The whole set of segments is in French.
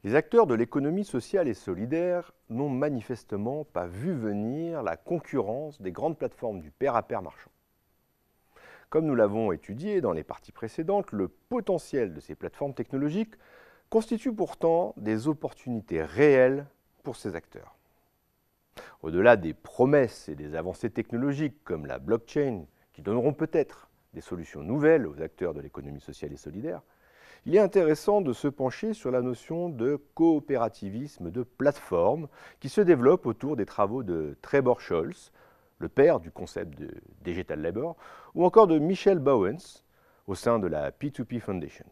Les acteurs de l'économie sociale et solidaire n'ont manifestement pas vu venir la concurrence des grandes plateformes du pair-à-pair marchand. Comme nous l'avons étudié dans les parties précédentes, le potentiel de ces plateformes technologiques constitue pourtant des opportunités réelles pour ces acteurs. Au-delà des promesses et des avancées technologiques comme la blockchain, qui donneront peut-être des solutions nouvelles aux acteurs de l'économie sociale et solidaire, il est intéressant de se pencher sur la notion de coopérativisme de plateforme qui se développe autour des travaux de Trebor Scholz, le père du concept de Digital Labor, ou encore de Michel Bauwens au sein de la P2P Foundation.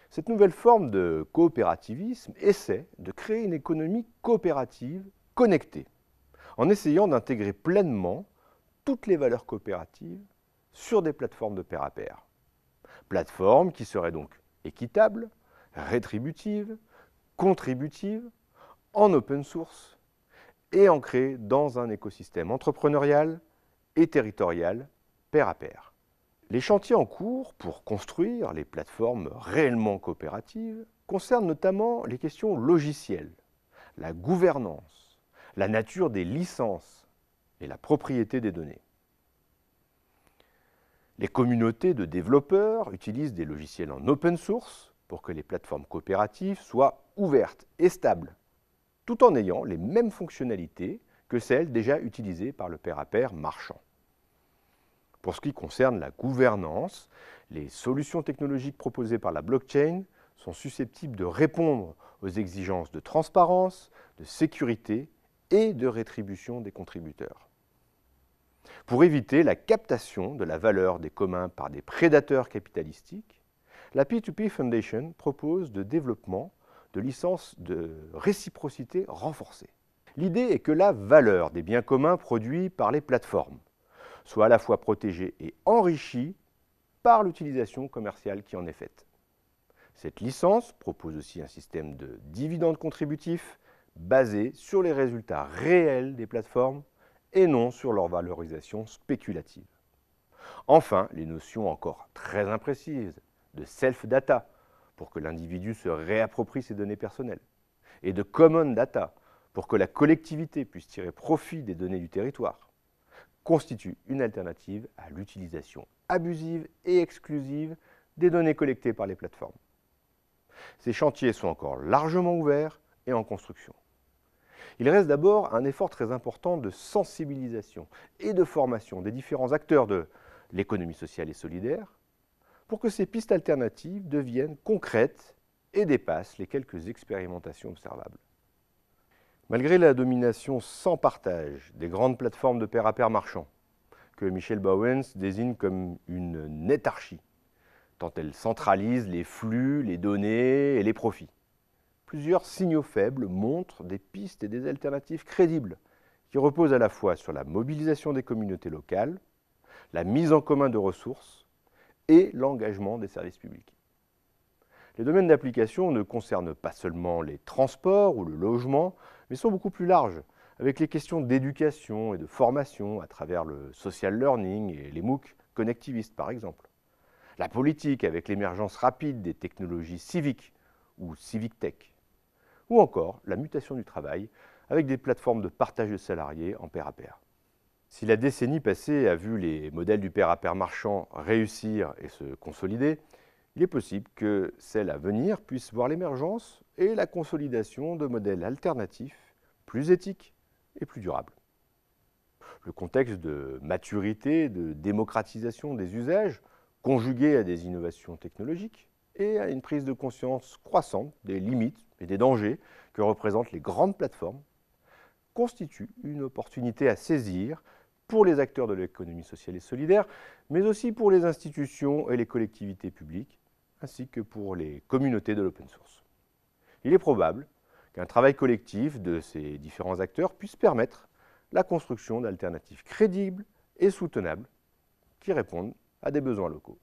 Cette nouvelle forme de coopérativisme essaie de créer une économie coopérative connectée, en essayant d'intégrer pleinement toutes les valeurs coopératives sur des plateformes de pair à pair. Plateformes qui seraient donc équitables, rétributives, contributives, en open source et ancrées dans un écosystème entrepreneurial et territorial pair à pair. Les chantiers en cours pour construire les plateformes réellement coopératives concernent notamment les questions logicielles, la gouvernance, la nature des licences et la propriété des données. Les communautés de développeurs utilisent des logiciels en open source pour que les plateformes coopératives soient ouvertes et stables, tout en ayant les mêmes fonctionnalités que celles déjà utilisées par le pair-à-pair marchand. Pour ce qui concerne la gouvernance, les solutions technologiques proposées par la blockchain sont susceptibles de répondre aux exigences de transparence, de sécurité et de rétribution des contributeurs. Pour éviter la captation de la valeur des communs par des prédateurs capitalistiques, la P2P Foundation propose le développement de licences de réciprocité renforcée. L'idée est que la valeur des biens communs produits par les plateformes soit à la fois protégée et enrichie par l'utilisation commerciale qui en est faite. Cette licence propose aussi un système de dividendes contributifs basé sur les résultats réels des plateformes et non sur leur valorisation spéculative. Enfin, les notions encore très imprécises de self-data pour que l'individu se réapproprie ses données personnelles et de common data pour que la collectivité puisse tirer profit des données du territoire constituent une alternative à l'utilisation abusive et exclusive des données collectées par les plateformes. Ces chantiers sont encore largement ouverts et en construction. Il reste d'abord un effort très important de sensibilisation et de formation des différents acteurs de l'économie sociale et solidaire pour que ces pistes alternatives deviennent concrètes et dépassent les quelques expérimentations observables. Malgré la domination sans partage des grandes plateformes de pair-à-pair marchand, que Michel Bauwens désigne comme une nétarchie, tant elle centralise les flux, les données et les profits, plusieurs signaux faibles montrent des pistes et des alternatives crédibles qui reposent à la fois sur la mobilisation des communautés locales, la mise en commun de ressources et l'engagement des services publics. Les domaines d'application ne concernent pas seulement les transports ou le logement, mais sont beaucoup plus larges, avec les questions d'éducation et de formation à travers le social learning et les MOOC connectivistes par exemple. La politique avec l'émergence rapide des technologies civiques ou civic tech. Ou encore la mutation du travail avec des plateformes de partage de salariés en pair à pair. Si la décennie passée a vu les modèles du pair à pair marchand réussir et se consolider, il est possible que celle à venir puisse voir l'émergence et la consolidation de modèles alternatifs, plus éthiques et plus durables. Le contexte de maturité, de démocratisation des usages, conjugué à des innovations technologiques et à une prise de conscience croissante des limites et des dangers que représentent les grandes plateformes, constitue une opportunité à saisir pour les acteurs de l'économie sociale et solidaire, mais aussi pour les institutions et les collectivités publiques, ainsi que pour les communautés de l'open source. Il est probable qu'un travail collectif de ces différents acteurs puisse permettre la construction d'alternatives crédibles et soutenables qui répondent à des besoins locaux.